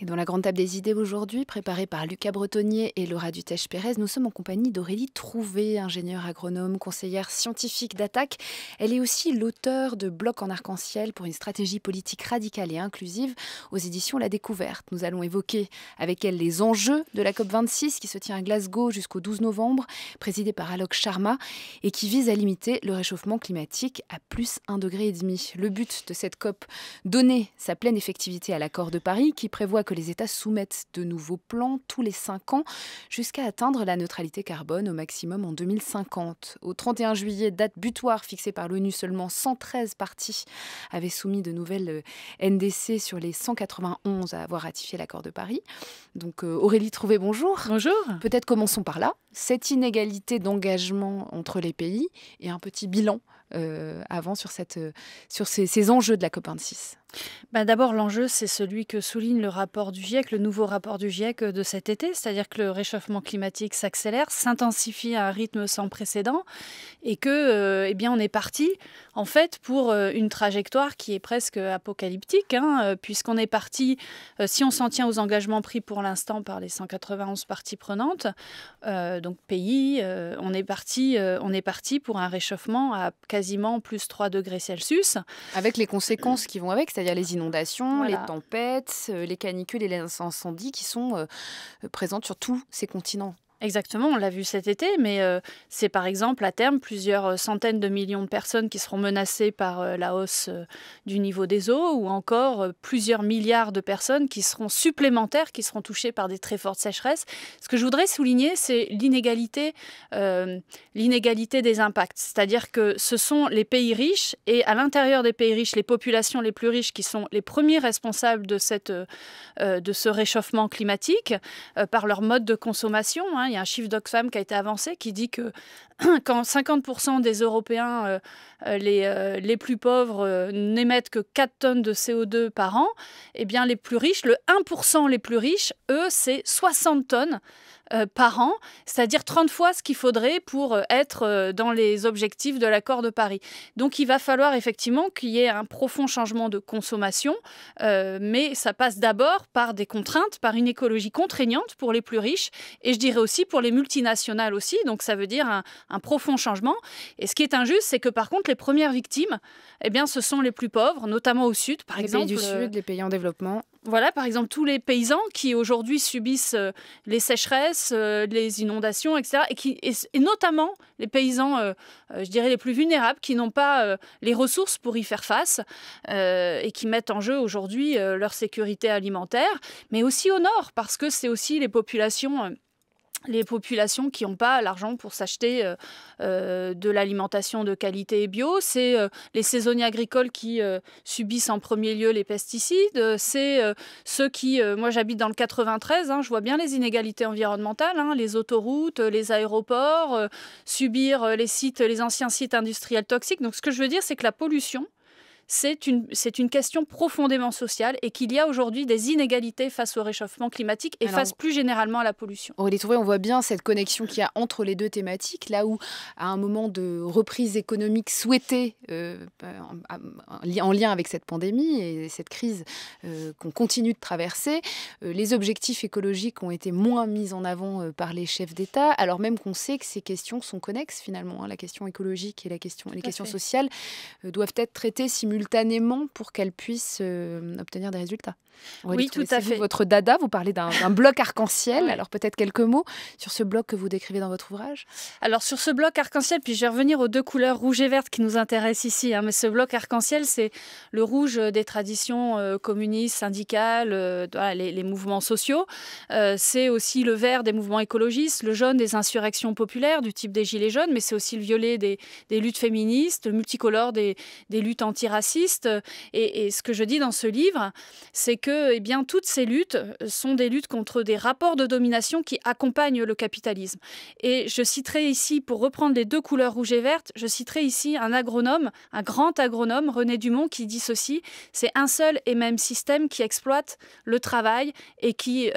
Dans la grande table des idées aujourd'hui, préparée par Lucas Bretonnier et Laura Dutèche-Pérez, nous sommes en compagnie d'Aurélie Trouvé, ingénieure agronome, conseillère scientifique d'Attaque. Elle est aussi l'auteure de Bloc en arc-en-ciel pour une stratégie politique radicale et inclusive aux éditions La Découverte. Nous allons évoquer avec elle les enjeux de la COP26 qui se tient à Glasgow jusqu'au 12 novembre, présidée par Alok Sharma et qui vise à limiter le réchauffement climatique à plus 1,5 degré. Le but de cette COP, donner sa pleine effectivité à l'accord de Paris qui prévoit que les États soumettent de nouveaux plans tous les 5 ans jusqu'à atteindre la neutralité carbone au maximum en 2050. Au 31 juillet, date butoir fixée par l'ONU, seulement 113 parties avaient soumis de nouvelles NDC sur les 191 à avoir ratifié l'accord de Paris. Donc Aurélie Trouvé, bonjour. Bonjour. Peut-être commençons par là. Cette inégalité d'engagement entre les pays et un petit bilan avant sur ces enjeux de la COP26. D'abord, l'enjeu, c'est celui que souligne le rapport du GIEC, le nouveau rapport du GIEC de cet été, c'est-à-dire que le réchauffement climatique s'accélère, s'intensifie à un rythme sans précédent et que, on est parti en fait pour une trajectoire qui est presque apocalyptique, puisqu'on est parti, si on s'en tient aux engagements pris pour l'instant par les 191 parties prenantes, donc pays, on est parti pour un réchauffement à quasiment plus 3 degrés Celsius. Avec les conséquences qui vont avec, c'est-à-dire les inondations, Voilà. les tempêtes, les canicules et les incendies qui sont présentes sur tous ces continents. Exactement, on l'a vu cet été, mais c'est par exemple à terme plusieurs centaines de millions de personnes qui seront menacées par la hausse du niveau des eaux ou encore plusieurs milliards de personnes qui seront supplémentaires, qui seront touchées par des très fortes sécheresses. Ce que je voudrais souligner, c'est l'inégalité des impacts. C'est-à-dire que ce sont les pays riches et à l'intérieur des pays riches, les populations les plus riches qui sont les premiers responsables de ce réchauffement climatique par leur mode de consommation. Il y a un chiffre d'Oxfam qui a été avancé qui dit que quand 50% des Européens les plus pauvres n'émettent que 4 tonnes de CO2 par an, eh bien les plus riches, le 1% les plus riches, eux, c'est 60 tonnes par an, c'est-à-dire 30 fois ce qu'il faudrait pour être dans les objectifs de l'accord de Paris. Donc il va falloir effectivement qu'il y ait un profond changement de consommation, mais ça passe d'abord par des contraintes, par une écologie contraignante pour les plus riches, et je dirais aussi pour les multinationales aussi, donc ça veut dire un profond changement. Et ce qui est injuste, c'est que par contre les premières victimes, ce sont les plus pauvres, notamment au Sud, par exemple. Les pays du Sud, les pays en développement. Voilà, par exemple, tous les paysans qui aujourd'hui subissent les sécheresses, les inondations, etc. Et notamment les paysans, je dirais, les plus vulnérables, qui n'ont pas les ressources pour y faire face et qui mettent en jeu aujourd'hui leur sécurité alimentaire, mais aussi au nord, parce que c'est aussi les populations qui n'ont pas l'argent pour s'acheter de l'alimentation de qualité et bio. C'est les saisonniers agricoles qui subissent en premier lieu les pesticides. C'est ceux qui... moi, j'habite dans le 93. Je vois bien les inégalités environnementales, les autoroutes, les aéroports, subir les anciens sites industriels toxiques. Donc, ce que je veux dire, c'est que la pollution, c'est une question profondément sociale et qu'il y a aujourd'hui des inégalités face au réchauffement climatique et face plus généralement à la pollution. Aurélie Trouvé, on voit bien cette connexion qu'il y a entre les deux thématiques, là où à un moment de reprise économique souhaitée en lien avec cette pandémie et cette crise qu'on continue de traverser, les objectifs écologiques ont été moins mis en avant par les chefs d'État, alors même qu'on sait que ces questions sont connexes finalement. La question écologique et les questions sociales doivent être traitées simultanément pour qu'elles puissent obtenir des résultats. Oui, tout à fait. Votre dada, vous parlez d'un bloc arc-en-ciel. Oui. Alors peut-être quelques mots sur ce bloc que vous décrivez dans votre ouvrage. Alors sur ce bloc arc-en-ciel, puis je vais revenir aux deux couleurs rouge et verte qui nous intéressent ici. Mais ce bloc arc-en-ciel, c'est le rouge des traditions communistes, syndicales, les mouvements sociaux. C'est aussi le vert des mouvements écologistes, le jaune des insurrections populaires du type des Gilets jaunes, mais c'est aussi le violet des luttes féministes, le multicolore des luttes antiracistes. Et ce que je dis dans ce livre, c'est que toutes ces luttes sont des luttes contre des rapports de domination qui accompagnent le capitalisme. Et je citerai ici, pour reprendre les deux couleurs rouge et verte, je citerai ici un agronome, un grand agronome, René Dumont, qui dit ceci: c'est un seul et même système qui exploite le travail et qui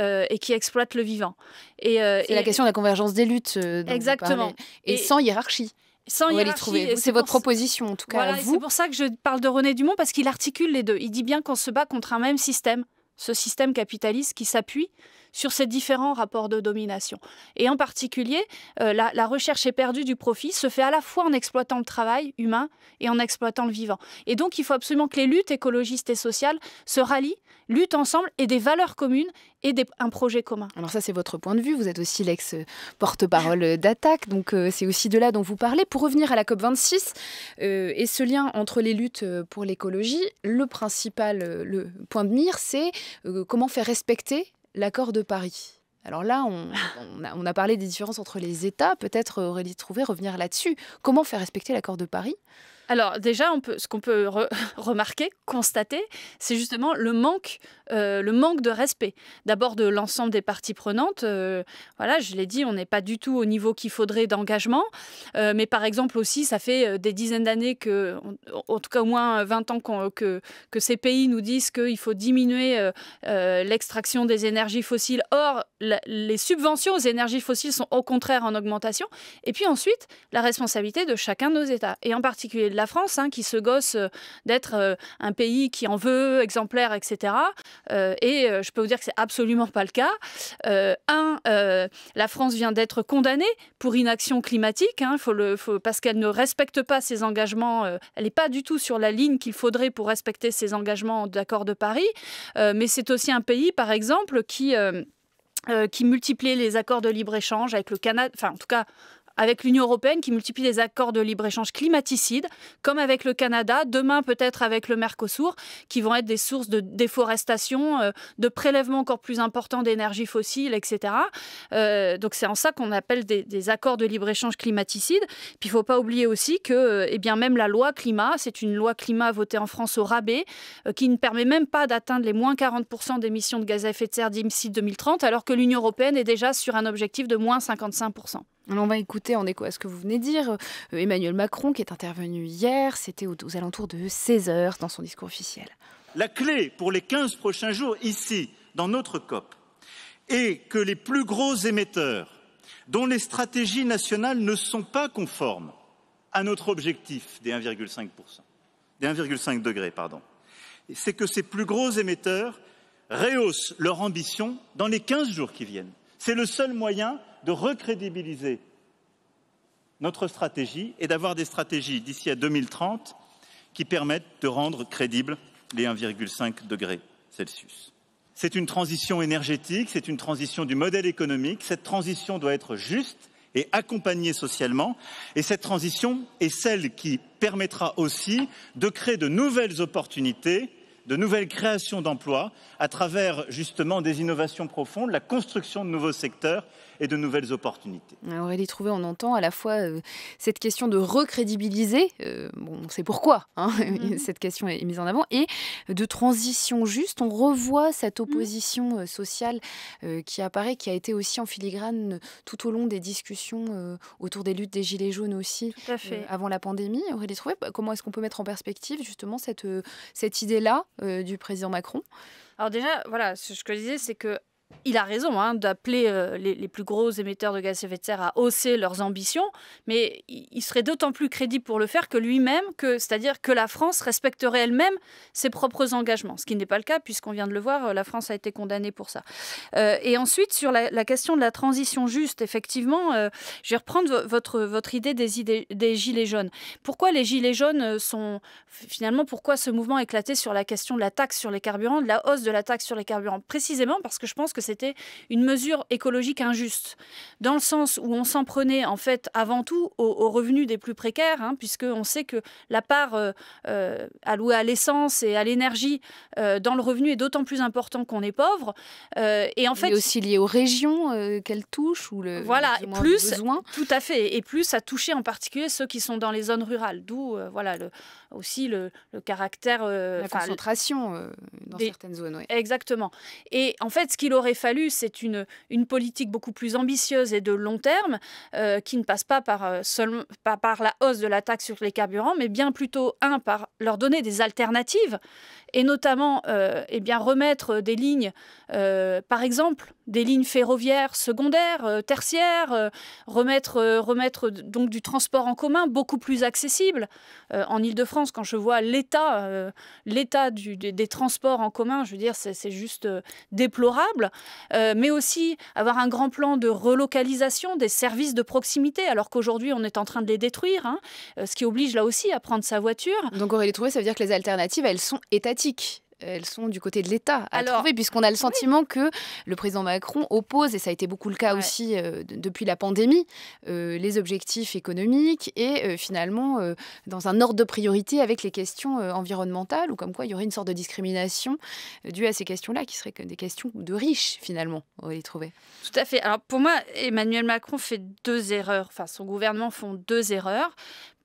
exploite le vivant. C'est la question de la convergence des luttes dont exactement. vous parlez. Et sans hiérarchie. Sans hiérarchie. C'est votre proposition, en tout cas. Voilà, c'est pour ça que je parle de René Dumont, parce qu'il articule les deux. Il dit bien qu'on se bat contre un même système ce système capitaliste qui s'appuie sur ces différents rapports de domination. Et en particulier, la recherche éperdue du profit se fait à la fois en exploitant le travail humain et en exploitant le vivant. Et donc, il faut absolument que les luttes écologistes et sociales se rallient, luttent ensemble et des valeurs communes et un projet commun. Alors ça, c'est votre point de vue. Vous êtes aussi l'ex-porte-parole d'Attac, donc c'est aussi de là dont vous parlez. Pour revenir à la COP26 et ce lien entre les luttes pour l'écologie, le point de mire, c'est comment faire respecter l'accord de Paris. Alors là, on a parlé des différences entre les États. Peut-être, Aurélie Trouvé, revenir là-dessus. Comment faire respecter l'accord de Paris ? Alors déjà, ce qu'on peut remarquer, constater, c'est justement le manque de respect. D'abord de l'ensemble des parties prenantes. Voilà, je l'ai dit, on n'est pas du tout au niveau qu'il faudrait d'engagement. Mais par exemple aussi, ça fait des dizaines d'années en tout cas au moins 20 ans que ces pays nous disent qu'il faut diminuer l'extraction des énergies fossiles. Or, les subventions aux énergies fossiles sont au contraire en augmentation. Et puis ensuite, la responsabilité de chacun de nos États, et en particulier de la France, qui se gosse d'être un pays qui en veut, exemplaire, etc. Et je peux vous dire que c'est absolument pas le cas. La France vient d'être condamnée pour inaction climatique, parce qu'elle ne respecte pas ses engagements. Elle n'est pas du tout sur la ligne qu'il faudrait pour respecter ses engagements d'accord de Paris. Mais c'est aussi un pays, par exemple, qui multiplie les accords de libre-échange avec le Canada, enfin en tout cas avec l'Union européenne, qui multiplie les accords de libre-échange climaticides, comme avec le Canada, demain peut-être avec le Mercosur, qui vont être des sources de déforestation, de prélèvements encore plus importants d'énergie fossile, etc. Donc c'est en ça qu'on appelle des accords de libre-échange climaticides. Puis il ne faut pas oublier aussi que même la loi climat, c'est une loi climat votée en France au rabais, qui ne permet même pas d'atteindre les moins 40% d'émissions de gaz à effet de serre d'ici 2030, alors que l'Union européenne est déjà sur un objectif de moins 55%. Alors on va écouter en écho à ce que vous venez de dire Emmanuel Macron qui est intervenu hier, c'était aux alentours de 16h dans son discours officiel. La clé pour les 15 prochains jours ici, dans notre COP, est que les plus gros émetteurs dont les stratégies nationales ne sont pas conformes à notre objectif des 1,5 degrés, c'est que ces plus gros émetteurs rehaussent leur ambition dans les 15 jours qui viennent. C'est le seul moyen de recrédibiliser notre stratégie et d'avoir des stratégies d'ici à 2030 qui permettent de rendre crédibles les 1,5 degrés Celsius. C'est une transition énergétique, c'est une transition du modèle économique. Cette transition doit être juste et accompagnée socialement. Et cette transition est celle qui permettra aussi de créer de nouvelles opportunités, de nouvelles créations d'emplois à travers justement des innovations profondes, la construction de nouveaux secteurs et de nouvelles opportunités. Aurélie Trouvé, on entend à la fois cette question de recrédibiliser, on sait pourquoi cette question est mise en avant, et de transition juste. On revoit cette opposition sociale qui apparaît, qui a été aussi en filigrane tout au long des discussions autour des luttes des Gilets jaunes aussi, avant la pandémie. Aurélie Trouvé, comment est-ce qu'on peut mettre en perspective justement cette idée-là du président Macron? Alors déjà, voilà, ce que je disais, c'est que il a raison d'appeler les plus gros émetteurs de gaz à effet de serre à hausser leurs ambitions, mais il serait d'autant plus crédible pour le faire que lui-même, c'est-à-dire que la France respecterait elle-même ses propres engagements, ce qui n'est pas le cas puisqu'on vient de le voir, la France a été condamnée pour ça. Et ensuite, sur la question de la transition juste, effectivement, je vais reprendre votre idée des Gilets jaunes. Pourquoi les Gilets jaunes pourquoi ce mouvement a éclaté sur la question de la taxe sur les carburants, de la hausse de la taxe sur les carburants? Précisément parce que je pense que c'était une mesure écologique injuste, dans le sens où on s'en prenait en fait avant tout aux revenus des plus précaires, puisqu'on sait que la part allouée à l'essence et à l'énergie dans le revenu est d'autant plus important qu'on est pauvre. Et en fait, il est aussi lié aux régions qu'elle touche ou plus besoin. Tout à fait, et plus à toucher en particulier ceux qui sont dans les zones rurales, d'où aussi le caractère la concentration dans certaines zones. Oui. Exactement. Et en fait, ce qu'il aurait aurait fallu, c'est une politique beaucoup plus ambitieuse et de long terme, qui ne passe pas par la hausse de la taxe sur les carburants, mais bien plutôt, par leur donner des alternatives, et notamment remettre des lignes, par exemple, des lignes ferroviaires secondaires, tertiaires, remettre donc du transport en commun beaucoup plus accessible. En Île-de-France, quand je vois l'état des transports en commun, je veux dire, c'est juste déplorable. Mais aussi avoir un grand plan de relocalisation des services de proximité, alors qu'aujourd'hui, on est en train de les détruire, hein, ce qui oblige là aussi à prendre sa voiture. Donc Aurélie Trouvé, ça veut dire que les alternatives, elles sont étatiques. Elles sont du côté de l'État à trouver, puisqu'on a le sentiment que le président Macron oppose, et ça a été beaucoup le cas aussi depuis la pandémie, les objectifs économiques et finalement dans un ordre de priorité avec les questions environnementales, ou comme quoi il y aurait une sorte de discrimination due à ces questions-là, qui seraient que des questions de riches finalement, Aurélie Trouvé. Tout à fait. Alors pour moi, Emmanuel Macron fait 2 erreurs, enfin son gouvernement font 2 erreurs.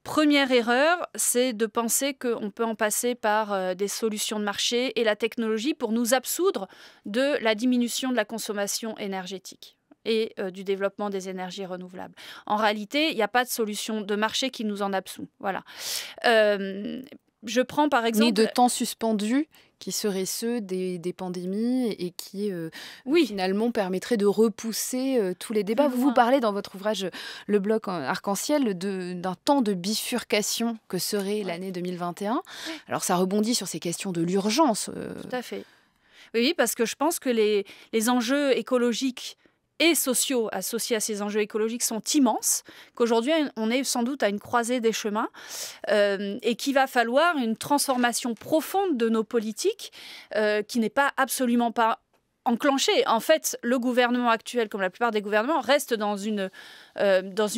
Première erreur, c'est de penser qu'on peut en passer par des solutions de marché et la technologie pour nous absoudre de la diminution de la consommation énergétique et du développement des énergies renouvelables. En réalité, il n'y a pas de solution de marché qui nous en absout. Voilà. Je prends par exemple... Ni de temps suspendu qui seraient ceux des pandémies et qui finalement permettraient de repousser tous les débats. Vous parlez dans votre ouvrage Le Bloc Arc-en-Ciel d'un temps de bifurcation que serait l'année 2021. Alors ça rebondit sur ces questions de l'urgence. Tout à fait. Oui, parce que je pense que les enjeux écologiques et sociaux associés à ces enjeux écologiques sont immenses, qu'aujourd'hui on est sans doute à une croisée des chemins et qu'il va falloir une transformation profonde de nos politiques qui n'est absolument pas enclenchée. En fait, le gouvernement actuel, comme la plupart des gouvernements, reste dans une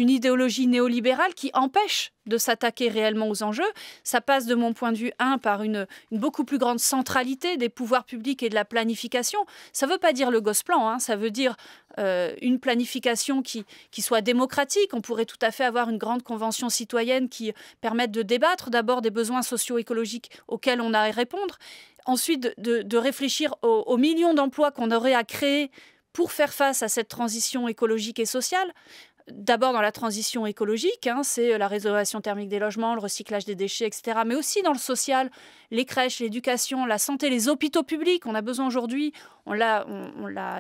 idéologie néolibérale qui empêche de s'attaquer réellement aux enjeux. Ça passe, de mon point de vue, par une beaucoup plus grande centralité des pouvoirs publics et de la planification. Ça ne veut pas dire le Gosplan, hein, ça veut dire une planification qui soit démocratique. On pourrait tout à fait avoir une grande convention citoyenne qui permette de débattre d'abord des besoins socio-écologiques auxquels on a à répondre. Ensuite, de réfléchir aux millions d'emplois qu'on aurait à créer pour faire face à cette transition écologique et sociale. D'abord dans la transition écologique, hein, c'est la rénovation thermique des logements, le recyclage des déchets, etc. Mais aussi dans le social, les crèches, l'éducation, la santé, les hôpitaux publics. On a besoin aujourd'hui, on l'a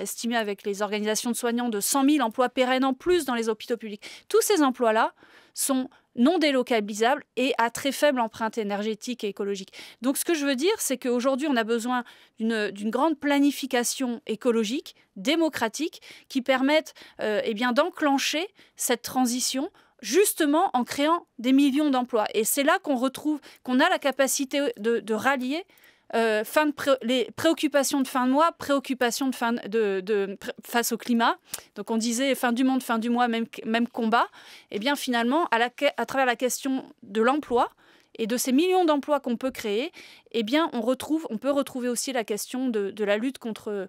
estimé avec les organisations de soignants, de 100 000 emplois pérennes en plus dans les hôpitaux publics. Tous ces emplois-là sont non délocalisables et à très faible empreinte énergétique et écologique. Donc ce que je veux dire, c'est qu'aujourd'hui, on a besoin d'une grande planification écologique, démocratique, qui permette d'enclencher cette transition justement en créant des millions d'emplois. Et c'est là qu'on a la capacité de rallier les préoccupations de fin de mois, préoccupations face au climat. Donc on disait fin du monde, fin du mois, même combat. Et bien finalement, à travers la question de l'emploi et de ces millions d'emplois qu'on peut créer, eh bien on peut retrouver aussi la question de la lutte contre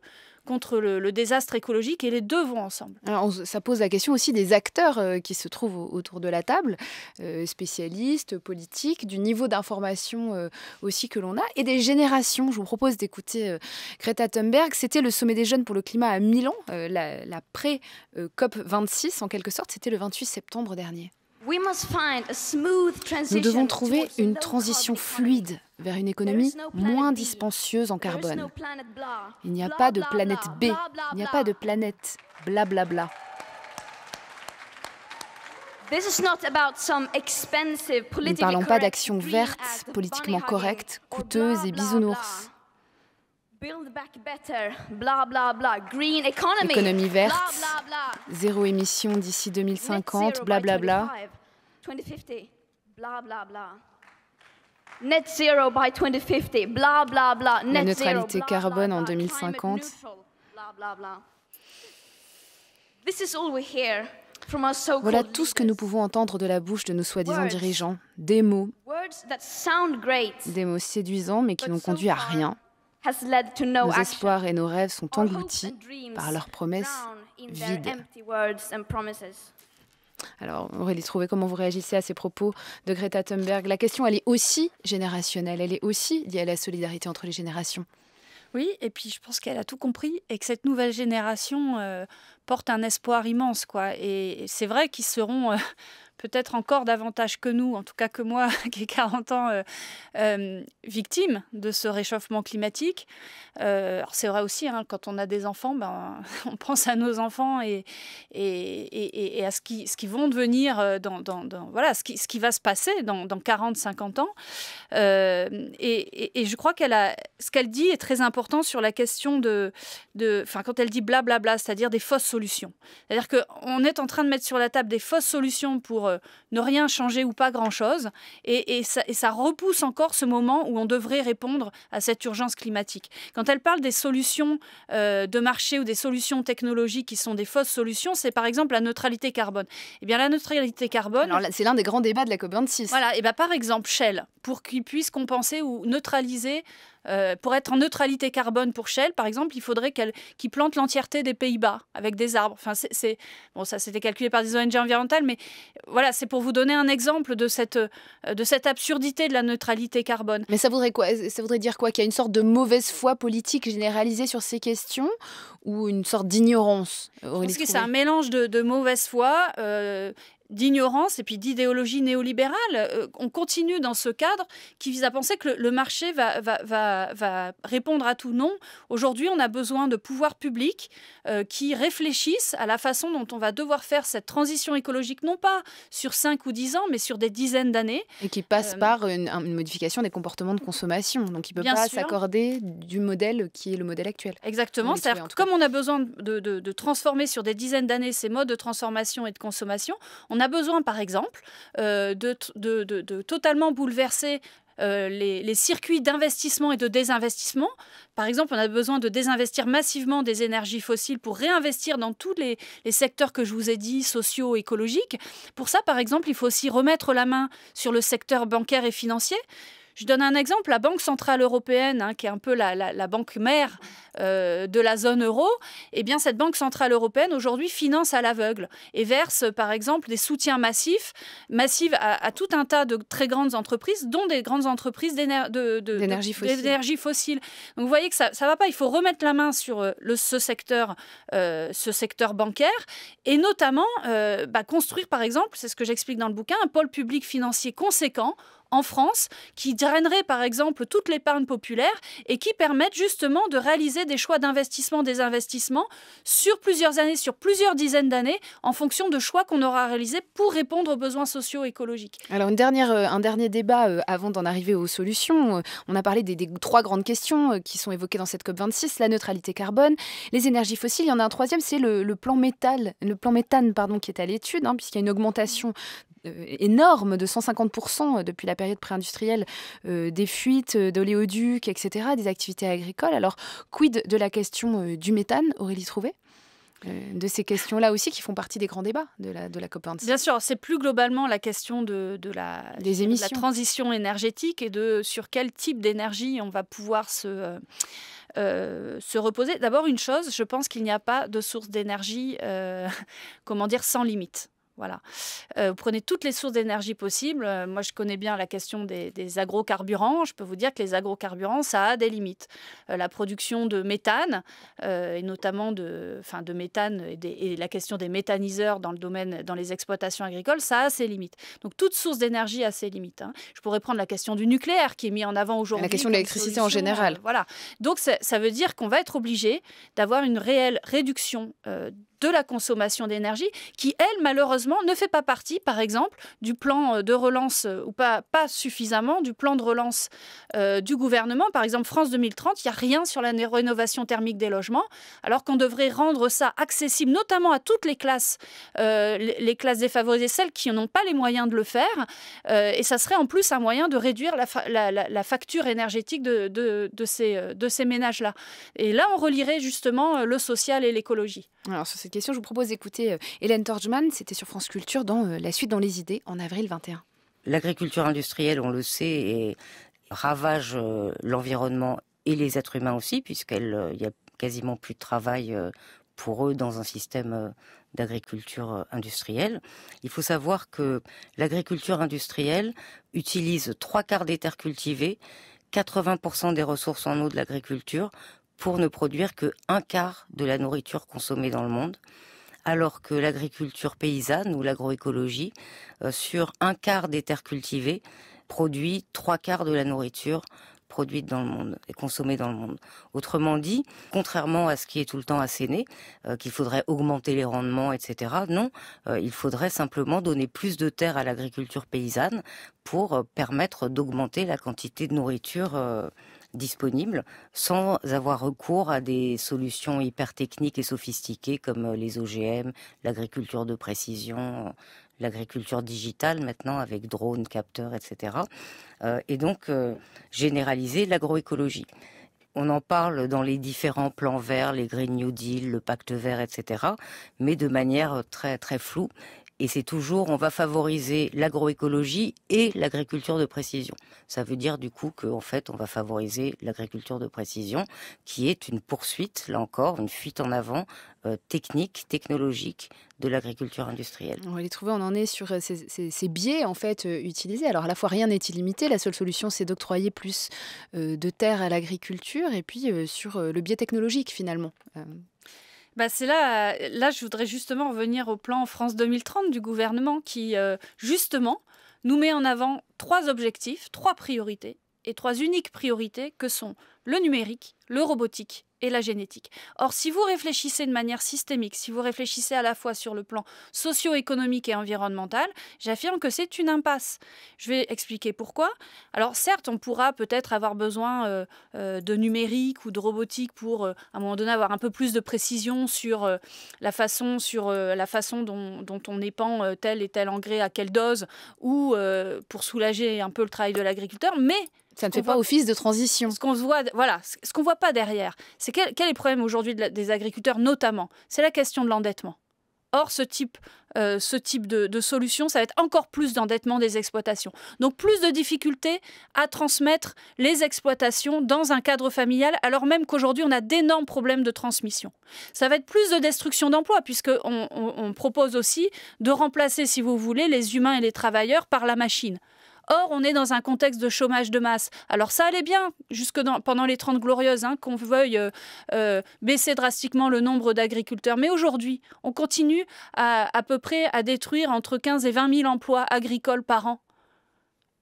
le désastre écologique, et les deux vont ensemble. Alors, ça pose la question aussi des acteurs qui se trouvent autour de la table, spécialistes, politiques, du niveau d'information aussi que l'on a, et des générations. Je vous propose d'écouter Greta Thunberg. C'était le sommet des jeunes pour le climat à Milan, la pré-COP26 en quelque sorte. C'était le 28 septembre dernier. Nous devons trouver une transition fluide vers une économie moins dispensieuse en carbone. Il n'y a pas de planète B, il n'y a pas de planète blablabla. Nous ne parlons pas d'actions vertes, politiquement correctes, coûteuses et bisounours. Économie verte, zéro émission d'ici 2050, blablabla. 2050, blah blah blah. Net zero by 2050, blah blah blah. La neutralité carbone en 2050. Voilà tout ce que nous pouvons entendre de la bouche de nos soi-disant dirigeants. Des mots séduisants mais qui n'ont conduit à rien. Nos espoirs et nos rêves sont engloutis par leurs promesses vides. Alors, Aurélie Trouvé, comment vous réagissez à ces propos de Greta Thunberg? La question, elle est aussi générationnelle, elle est aussi liée à la solidarité entre les générations. Oui, et puis je pense qu'elle a tout compris et que cette nouvelle génération porte un espoir immense, quoi. Et c'est vrai qu'ils seront peut-être encore davantage que nous, en tout cas que moi, qui ai 40 ans, victimes de ce réchauffement climatique. Alors c'est vrai aussi, hein, quand on a des enfants, on pense à nos enfants et à ce qui vont devenir, voilà, ce qui va se passer dans 40, 50 ans. Et je crois ce qu'elle dit est très important sur la question quand elle dit blablabla, c'est-à-dire des fausses solutions. C'est-à-dire qu'on est en train de mettre sur la table des fausses solutions pour ne rien changer ou pas grand-chose, et ça repousse encore ce moment où on devrait répondre à cette urgence climatique. Quand elle parle des solutions de marché ou des solutions technologiques qui sont des fausses solutions, c'est par exemple la neutralité carbone. Eh bien, la neutralité carbone... Alors, c'est l'un des grands débats de la COP26. Voilà, et par exemple, Shell, pour qu'il puisse compenser ou neutraliser, pour être en neutralité carbone pour Shell, par exemple, il faudrait qu'il plante l'entièreté des Pays-Bas avec des arbres. Enfin, bon, ça c'était calculé par des ONG environnementales, mais voilà, c'est pour vous donner un exemple de cette absurdité de la neutralité carbone. Mais ça voudrait quoi? Ça voudrait dire quoi? Qu'il y a une sorte de mauvaise foi politique généralisée sur ces questions ou une sorte d'ignorance? Je pense que c'est un mélange de mauvaise foi, d'ignorance et puis d'idéologie néolibérale. On continue dans ce cadre qui vise à penser que le marché va répondre à tout. Non. Aujourd'hui, on a besoin de pouvoirs publics qui réfléchissent à la façon dont on va devoir faire cette transition écologique, non pas sur 5 ou 10 ans, mais sur des dizaines d'années. Et qui passe par une modification des comportements de consommation. Donc, il ne peut pas s'accorder du modèle qui est le modèle actuel. Exactement. C'est-à-dire que comme on a besoin de transformer sur des dizaines d'années ces modes de transformation et de consommation, on a besoin, par exemple, de totalement bouleverser les circuits d'investissement et de désinvestissement. Par exemple, on a besoin de désinvestir massivement des énergies fossiles pour réinvestir dans tous les secteurs que je vous ai dit, sociaux, écologiques. Pour ça, par exemple, il faut aussi remettre la main sur le secteur bancaire et financier. Je donne un exemple, la Banque centrale européenne, qui est un peu la banque mère de la zone euro, eh bien, cette Banque centrale européenne, aujourd'hui, finance à l'aveugle et verse, par exemple, des soutiens massifs à tout un tas de très grandes entreprises, dont des grandes entreprises d'énergie fossile. Donc, vous voyez que ça ne va pas. Il faut remettre la main sur ce secteur bancaire et notamment construire, par exemple, c'est ce que j'explique dans le bouquin, un pôle public financier conséquent en France, qui drainerait par exemple toute l'épargne populaire et qui permettent justement de réaliser des choix d'investissement, des investissements sur plusieurs années, sur plusieurs dizaines d'années, en fonction de choix qu'on aura réalisés pour répondre aux besoins sociaux et écologiques. Alors un dernier débat avant d'en arriver aux solutions. On a parlé des 3 grandes questions qui sont évoquées dans cette COP26, la neutralité carbone, les énergies fossiles. Il y en a un troisième, c'est le plan méthane qui est à l'étude, puisqu'il y a une augmentation énorme de 150% depuis la période pré-industrielle des fuites d'oléoducs, etc., des activités agricoles. Alors, quid de la question du méthane, Aurélie Trouvé ? De ces questions-là aussi qui font partie des grands débats de la COP26. Bien sûr, c'est plus globalement la question de la transition énergétique et sur quel type d'énergie on va pouvoir se reposer. D'abord, une chose, je pense qu'il n'y a pas de source d'énergie sans limite. Voilà. Vous prenez toutes les sources d'énergie possibles. Moi, je connais bien la question des agrocarburants. Je peux vous dire que les agrocarburants, ça a des limites. La production de méthane, et notamment de méthane et la question des méthaniseurs dans les exploitations agricoles, ça a ses limites. Donc, toute source d'énergie a ses limites. Je pourrais prendre la question du nucléaire qui est mis en avant aujourd'hui. La question de l'électricité en général. Voilà. Donc, ça veut dire qu'on va être obligé d'avoir une réelle réduction de la consommation d'énergie qui, elle, malheureusement, ne fait pas partie, par exemple, du plan de relance, ou pas suffisamment, du plan de relance du gouvernement. Par exemple, France 2030, il n'y a rien sur la rénovation thermique des logements, alors qu'on devrait rendre ça accessible, notamment à toutes les classes défavorisées, celles qui n'ont pas les moyens de le faire. Et ça serait en plus un moyen de réduire la facture énergétique de ces ménages-là. Et là, on relierait justement le social et l'écologie. Alors, sur cette question, je vous propose d'écouter Hélène Torgman. C'était sur France Culture dans La suite dans les idées en avril 21. L'agriculture industrielle, on le sait, ravage l'environnement et les êtres humains aussi, puisqu'il y a quasiment plus de travail pour eux dans un système d'agriculture industrielle. Il faut savoir que l'agriculture industrielle utilise 3/4 des terres cultivées, 80% des ressources en eau de l'agriculture pour ne produire que 1/4 de la nourriture consommée dans le monde, alors que l'agriculture paysanne ou l'agroécologie, sur 1/4 des terres cultivées, produit 3/4 de la nourriture produite dans le monde et consommée dans le monde. Autrement dit, contrairement à ce qui est tout le temps asséné, qu'il faudrait augmenter les rendements, etc., non, il faudrait simplement donner plus de terres à l'agriculture paysanne pour permettre d'augmenter la quantité de nourriture disponible sans avoir recours à des solutions hyper techniques et sophistiquées comme les OGM, l'agriculture de précision, l'agriculture digitale maintenant avec drones, capteurs, etc. Et donc généraliser l'agroécologie. On en parle dans les différents plans verts, les Green New Deal, le Pacte vert, etc., mais de manière très, très floue. Et c'est toujours, on va favoriser l'agroécologie et l'agriculture de précision. Ça veut dire du coup qu'en fait, on va favoriser l'agriculture de précision, qui est une poursuite, là encore, une fuite en avant technique, technologique de l'agriculture industrielle. On va les trouver, on en est sur ces biais en fait utilisés. Alors à la fois rien n'est illimité, la seule solution c'est d'octroyer plus de terres à l'agriculture et puis sur le biais technologique finalement. C'est là, je voudrais justement revenir au plan France 2030 du gouvernement qui, justement, nous met en avant 3 objectifs, 3 priorités et 3 uniques priorités que sont le numérique, le robotique et la génétique. Or, si vous réfléchissez de manière systémique, si vous réfléchissez à la fois sur le plan socio-économique et environnemental, j'affirme que c'est une impasse. Je vais expliquer pourquoi. Alors, certes, on pourra peut-être avoir besoin de numérique ou de robotique pour, à un moment donné, avoir un peu plus de précision sur la façon dont on épand tel et tel engrais à quelle dose ou pour soulager un peu le travail de l'agriculteur, mais ça ne fait pas office de transition. Ce qu'on voit pas derrière, c'est quel est le problème aujourd'hui des agriculteurs notamment. C'est la question de l'endettement. Or, ce type de solution, ça va être encore plus d'endettement des exploitations. Donc, plus de difficultés à transmettre les exploitations dans un cadre familial, alors même qu'aujourd'hui, on a d'énormes problèmes de transmission. Ça va être plus de destruction d'emplois, puisqu'on propose aussi de remplacer, si vous voulez, les humains et les travailleurs par la machine. Or, on est dans un contexte de chômage de masse. Alors, ça allait bien pendant les 30 glorieuses, qu'on veuille baisser drastiquement le nombre d'agriculteurs. Mais aujourd'hui, on continue à peu près à détruire entre 15 et 20 000 emplois agricoles par an.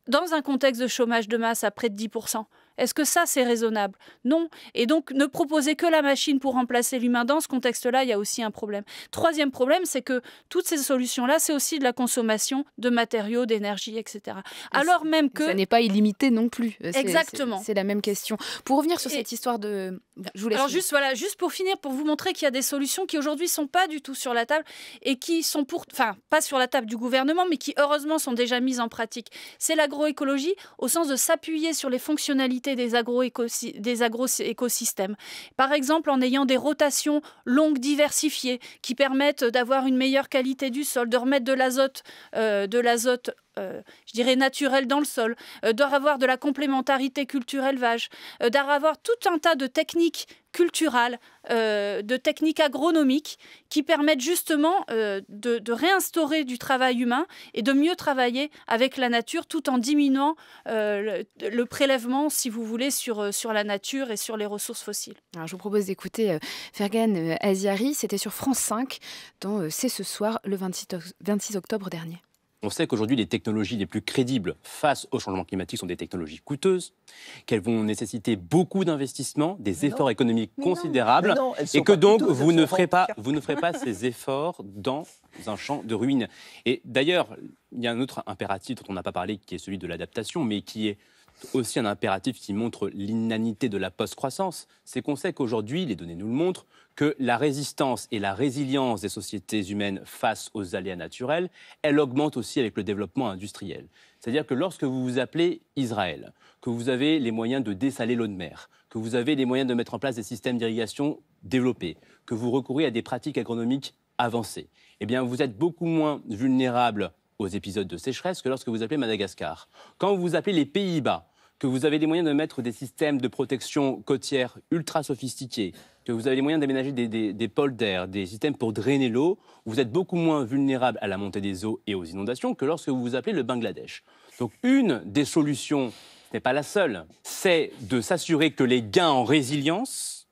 Dans un contexte de chômage de masse à près de 10%. Est-ce que ça, c'est raisonnable? Non. Et donc, ne proposer que la machine pour remplacer l'humain, dans ce contexte-là, il y a aussi un problème. Troisième problème, c'est que toutes ces solutions-là, c'est aussi de la consommation de matériaux, d'énergie, etc. Alors même que... Ça n'est pas illimité non plus. Exactement. C'est la même question. Pour revenir sur cette histoire de... Je vous laisse. Alors juste pour finir, pour vous montrer qu'il y a des solutions qui aujourd'hui ne sont pas du tout sur la table et qui sont pas sur la table du gouvernement, mais qui heureusement sont déjà mises en pratique. C'est l'agroécologie au sens de s'appuyer sur les fonctionnalités des agro-écosystèmes. Par exemple, en ayant des rotations longues diversifiées qui permettent d'avoir une meilleure qualité du sol, de remettre de l'azote je dirais naturel dans le sol, d'avoir de la complémentarité culture-élevage, d'avoir tout un tas de techniques culturales, de techniques agronomiques qui permettent justement de réinstaurer du travail humain et de mieux travailler avec la nature tout en diminuant le prélèvement, si vous voulez, sur la nature et sur les ressources fossiles. Alors, je vous propose d'écouter Fergan Aziari, c'était sur France 5, dans C'est ce soir, le 26 octobre dernier. On sait qu'aujourd'hui, les technologies les plus crédibles face au changement climatique sont des technologies coûteuses, qu'elles vont nécessiter beaucoup d'investissements, des efforts économiques considérables, et que donc vous ne ferez pas ces efforts dans un champ de ruines. Et d'ailleurs, il y a un autre impératif dont on n'a pas parlé, qui est celui de l'adaptation, mais qui est aussi un impératif qui montre l'inanité de la post-croissance. C'est qu'on sait qu'aujourd'hui, les données nous le montrent, que la résistance et la résilience des sociétés humaines face aux aléas naturels, elle augmente aussi avec le développement industriel. C'est-à-dire que lorsque vous vous appelez Israël, que vous avez les moyens de dessaler l'eau de mer, que vous avez les moyens de mettre en place des systèmes d'irrigation développés, que vous recourez à des pratiques agronomiques avancées, eh bien vous êtes beaucoup moins vulnérable aux épisodes de sécheresse que lorsque vous appelez Madagascar. Quand vous appelez les Pays-Bas, que vous avez les moyens de mettre des systèmes de protection côtière ultra sophistiqués, que vous avez les moyens d'aménager des polders, des systèmes pour drainer l'eau, vous êtes beaucoup moins vulnérable à la montée des eaux et aux inondations que lorsque vous vous appelez le Bangladesh. Donc une des solutions, ce n'est pas la seule, c'est de s'assurer que les gains en résilience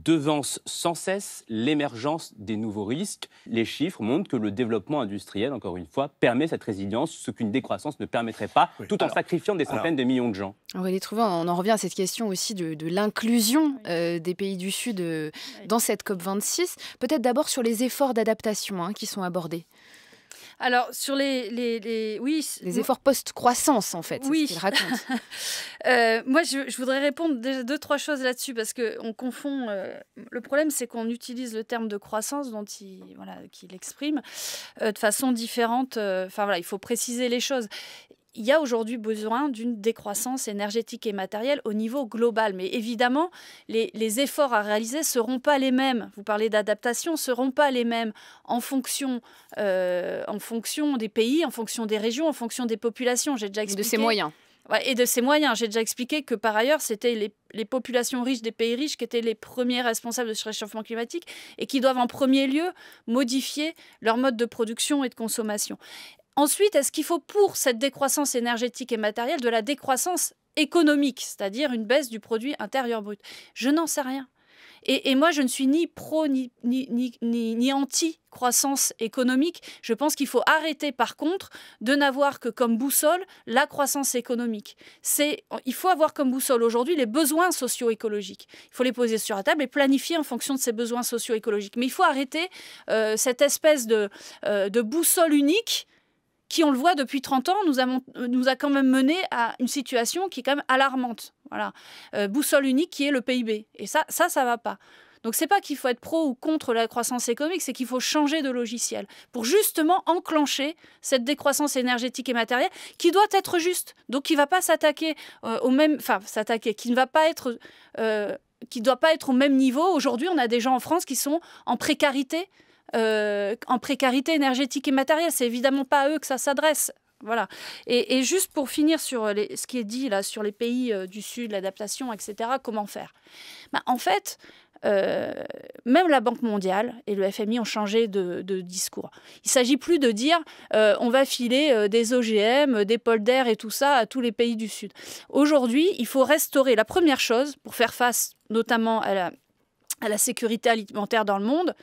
devance sans cesse l'émergence des nouveaux risques. Les chiffres montrent que le développement industriel, encore une fois, permet cette résilience, ce qu'une décroissance ne permettrait pas, tout en sacrifiant des centaines de millions de gens. Aurélie Trouvé, on en revient à cette question aussi de l'inclusion des pays du Sud dans cette COP26. Peut-être d'abord sur les efforts d'adaptation qui sont abordés. Alors, sur les efforts post-croissance, en fait, oui. C'est ce qu'il raconte. Moi, je voudrais répondre deux, trois choses là-dessus, parce qu'on confond... le problème, c'est qu'on utilise le terme de croissance qu'il exprime de façon différente. Il faut préciser les choses. Il y a aujourd'hui besoin d'une décroissance énergétique et matérielle au niveau global. Mais évidemment, les efforts à réaliser ne seront pas les mêmes. Vous parlez d'adaptation, ne seront pas les mêmes en fonction des pays, en fonction des régions, en fonction des populations. J'ai déjà expliqué. De ses moyens. Ouais, et de ses moyens. J'ai déjà expliqué que par ailleurs, c'était les populations riches des pays riches qui étaient les premiers responsables de ce réchauffement climatique et qui doivent en premier lieu modifier leur mode de production et de consommation. Ensuite, est-ce qu'il faut pour cette décroissance énergétique et matérielle de la décroissance économique, c'est-à-dire une baisse du produit intérieur brut? Je n'en sais rien. Et moi, je ne suis ni pro ni anti-croissance économique. Je pense qu'il faut arrêter, par contre, de n'avoir que comme boussole la croissance économique. Il faut avoir comme boussole aujourd'hui les besoins socio-écologiques. Il faut les poser sur la table et planifier en fonction de ces besoins socio-écologiques. Mais il faut arrêter cette espèce de boussole unique qui, on le voit depuis 30 ans, nous a quand même mené à une situation qui est quand même alarmante. Voilà. Boussole unique qui est le PIB. Et ça va pas. Donc, c'est pas qu'il faut être pro ou contre la croissance économique, c'est qu'il faut changer de logiciel pour justement enclencher cette décroissance énergétique et matérielle qui doit être juste. Donc, qui va pas s'attaquer qui ne va pas être... qui ne doit pas être au même niveau. Aujourd'hui, on a des gens en France qui sont en précarité énergétique et matérielle. C'est évidemment pas à eux que ça s'adresse. Voilà. Et juste pour finir sur ce qui est dit là sur les pays du Sud, l'adaptation, etc., comment faire? En fait, même la Banque mondiale et le FMI ont changé de discours. Il ne s'agit plus de dire on va filer des OGM, des polders et tout ça à tous les pays du Sud. Aujourd'hui, il faut restaurer la première chose pour faire face notamment à la sécurité alimentaire dans le monde,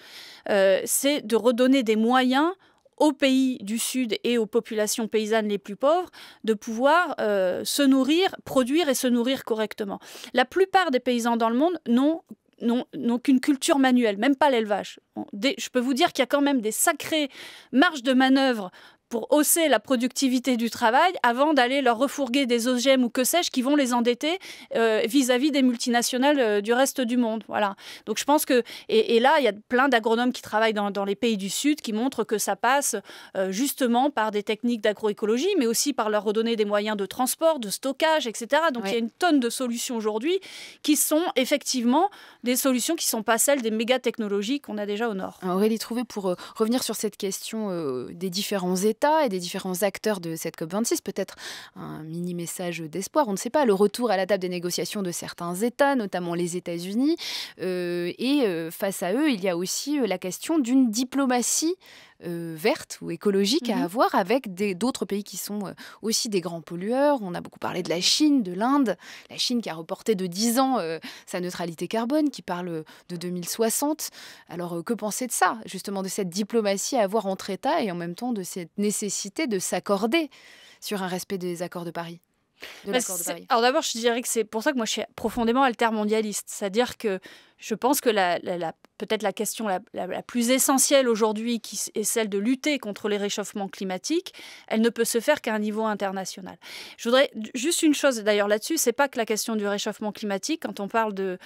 c'est de redonner des moyens aux pays du Sud et aux populations paysannes les plus pauvres de pouvoir se nourrir, produire et se nourrir correctement. La plupart des paysans dans le monde n'ont qu'une culture manuelle, même pas l'élevage. Je peux vous dire qu'il y a quand même des sacrées marges de manœuvre pour hausser la productivité du travail avant d'aller leur refourguer des OGM ou que sais-je qui vont les endetter vis-à-vis des multinationales du reste du monde. Voilà. Donc je pense que... Et là, il y a plein d'agronomes qui travaillent dans les pays du Sud qui montrent que ça passe justement par des techniques d'agroécologie, mais aussi par leur redonner des moyens de transport, de stockage, etc. Donc il y a une tonne de solutions aujourd'hui qui sont effectivement des solutions qui ne sont pas celles des méga technologies qu'on a déjà au Nord. Aurélie Trouvé, pour revenir sur cette question des différents États et des différents acteurs de cette COP26, peut-être un mini message d'espoir, on ne sait pas, le retour à la table des négociations de certains États, notamment les États-Unis, et face à eux, il y a aussi la question d'une diplomatie verte ou écologique à avoir avec d'autres pays qui sont aussi des grands pollueurs. On a beaucoup parlé de la Chine, de l'Inde. La Chine qui a reporté de 10 ans sa neutralité carbone, qui parle de 2060. Alors, que penser de ça, justement, de cette diplomatie à avoir entre États et en même temps de cette nécessité de s'accorder sur un respect des accords de Paris? Alors d'abord, je dirais que c'est pour ça que moi je suis profondément altermondialiste. C'est-à-dire que je pense que peut-être la question la plus essentielle aujourd'hui, qui est celle de lutter contre les réchauffements climatiques, elle ne peut se faire qu'à un niveau international. Je voudrais juste une chose d'ailleurs là-dessus, c'est pas que la question du réchauffement climatique, quand on parle de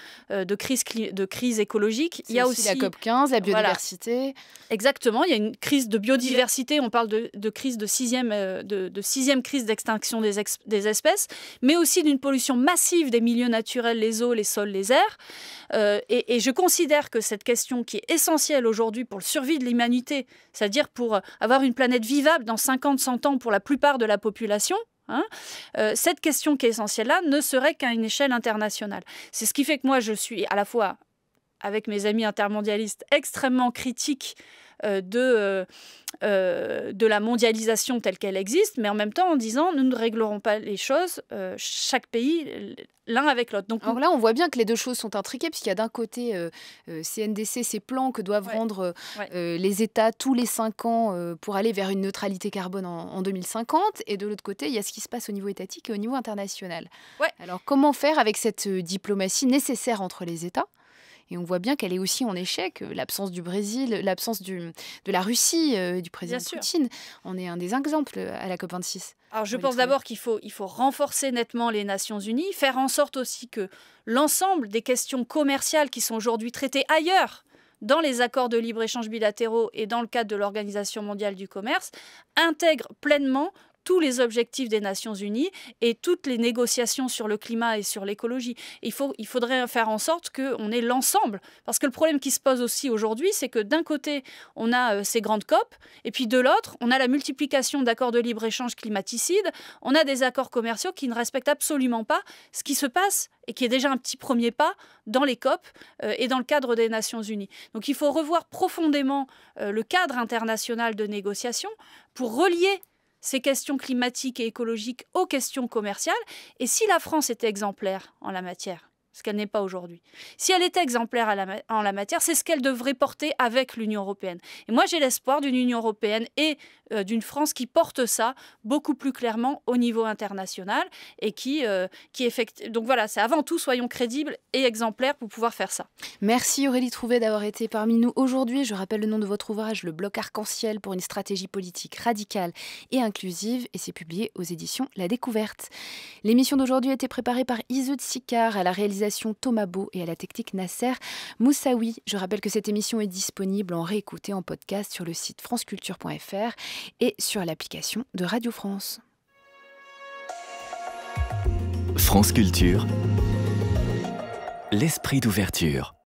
crise écologique, il y a aussi la COP15, la biodiversité. Voilà. Exactement, il y a une crise de biodiversité, on parle de crise de sixième crise d'extinction des espèces, mais aussi d'une pollution massive des milieux naturels, les eaux, les sols, les airs. Et je considère que cette question qui est essentielle aujourd'hui pour le survie de l'humanité, c'est-à-dire pour avoir une planète vivable dans 50-100 ans pour la plupart de la population, cette question qui est essentielle là ne serait qu'à une échelle internationale. C'est ce qui fait que moi je suis à la fois avec mes amis intermondialistes, extrêmement critiques de la mondialisation telle qu'elle existe, mais en même temps en disant nous ne réglerons pas les choses, chaque pays, l'un avec l'autre. Donc alors là, on voit bien que les deux choses sont intriquées, puisqu'il y a d'un côté CNDC, ces plans que doivent rendre les États tous les 5 ans pour aller vers une neutralité carbone en 2050, et de l'autre côté, il y a ce qui se passe au niveau étatique et au niveau international. Alors comment faire avec cette diplomatie nécessaire entre les États ? Et on voit bien qu'elle est aussi en échec. L'absence du Brésil, l'absence de la Russie, du président Poutine, en est un des exemples à la COP26. Alors je pense d'abord qu'il faut renforcer nettement les Nations Unies, faire en sorte aussi que l'ensemble des questions commerciales qui sont aujourd'hui traitées ailleurs, dans les accords de libre-échange bilatéraux et dans le cadre de l'Organisation mondiale du commerce, intègrent pleinement tous les objectifs des Nations Unies et toutes les négociations sur le climat et sur l'écologie. Il faudrait faire en sorte qu'on ait l'ensemble. Parce que le problème qui se pose aussi aujourd'hui, c'est que d'un côté, on a ces grandes COP, et puis de l'autre, on a la multiplication d'accords de libre-échange climaticides, on a des accords commerciaux qui ne respectent absolument pas ce qui se passe et qui est déjà un petit premier pas dans les COP et dans le cadre des Nations Unies. Donc il faut revoir profondément le cadre international de négociation pour relier ces questions climatiques et écologiques aux questions commerciales. Et si la France était exemplaire en la matière, ce qu'elle n'est pas aujourd'hui, si elle était exemplaire en la matière, c'est ce qu'elle devrait porter avec l'Union européenne. Et moi, j'ai l'espoir d'une Union européenne et d'une France qui porte ça beaucoup plus clairement au niveau international et qui effectue. Donc voilà, c'est avant tout, soyons crédibles et exemplaires pour pouvoir faire ça. Merci Aurélie Trouvé d'avoir été parmi nous aujourd'hui. Je rappelle le nom de votre ouvrage, Le Bloc Arc-en-Ciel pour une stratégie politique radicale et inclusive, et c'est publié aux éditions La Découverte. L'émission d'aujourd'hui a été préparée par Iseut Sicard, à la réalisation Thomas Beau et à la technique Nasser Moussaoui. Je rappelle que cette émission est disponible en réécouté en podcast sur le site franceculture.fr et sur l'application de Radio France. France Culture, l'esprit d'ouverture.